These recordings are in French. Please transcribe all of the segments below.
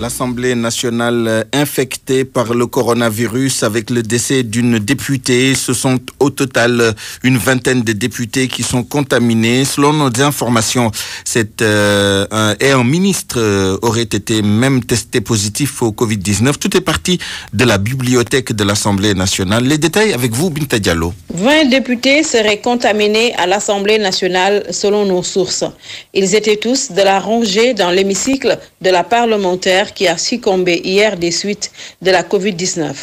L'Assemblée nationale infectée par le coronavirus avec le décès d'une députée. Ce sont au total une vingtaine de députés qui sont contaminés. Selon nos informations, un ministre aurait été même testé positif au Covid-19. Tout est parti de la bibliothèque de l'Assemblée nationale. Les détails avec vous, Binta Diallo. 20 députés seraient contaminés à l'Assemblée nationale selon nos sources. Ils étaient tous de la rangée dans l'hémicycle de la parlementaire qui a succombé hier des suites de la Covid-19.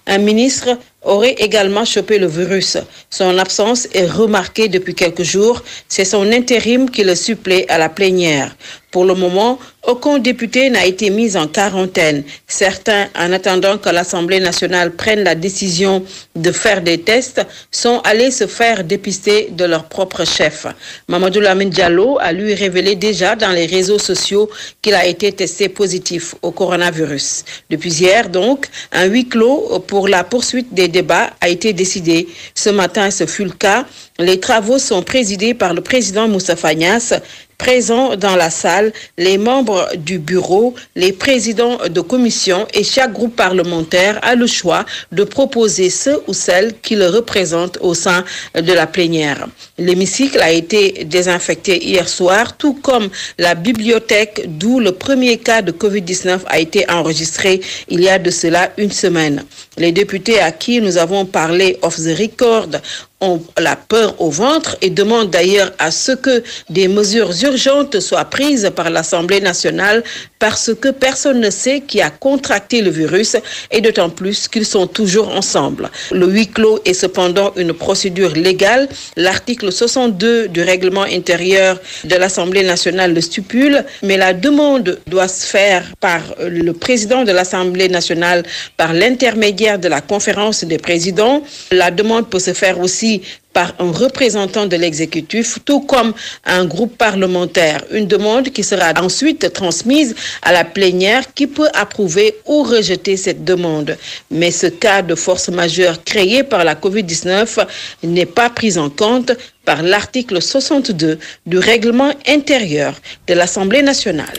Un ministre aurait également chopé le virus. Son absence est remarquée depuis quelques jours. C'est son intérim qui le supplée à la plénière. Pour le moment, aucun député n'a été mis en quarantaine. Certains, en attendant que l'Assemblée nationale prenne la décision de faire des tests, sont allés se faire dépister de leur propre chef. Mamadou Lamine Diallo a lui révélé déjà dans les réseaux sociaux qu'il a été testé positif au coronavirus. Depuis hier, donc, un huis clos pour la poursuite des débats a été décidé. Ce matin, ce fut le cas. Les travaux sont présidés par le président Moustapha Niasse. Présents dans la salle, les membres du bureau, les présidents de commission et chaque groupe parlementaire a le choix de proposer ceux ou celles qui le représentent au sein de la plénière. L'hémicycle a été désinfecté hier soir, tout comme la bibliothèque d'où le premier cas de Covid-19 a été enregistré il y a de cela une semaine. Les députés à qui nous avons parlé off the record ont la peur au ventre et demandent d'ailleurs à ce que des mesures urgentes soient prises par l'Assemblée nationale parce que personne ne sait qui a contracté le virus et d'autant plus qu'ils sont toujours ensemble. Le huis clos est cependant une procédure légale. L'article 62 du règlement intérieur de l'Assemblée nationale le stipule, mais la demande doit se faire par le président de l'Assemblée nationale par l'intermédiaire de la conférence des présidents. La demande peut se faire aussi par un représentant de l'exécutif, tout comme un groupe parlementaire. Une demande qui sera ensuite transmise à la plénière qui peut approuver ou rejeter cette demande. Mais ce cas de force majeure créé par la Covid-19 n'est pas pris en compte par l'article 62 du règlement intérieur de l'Assemblée nationale.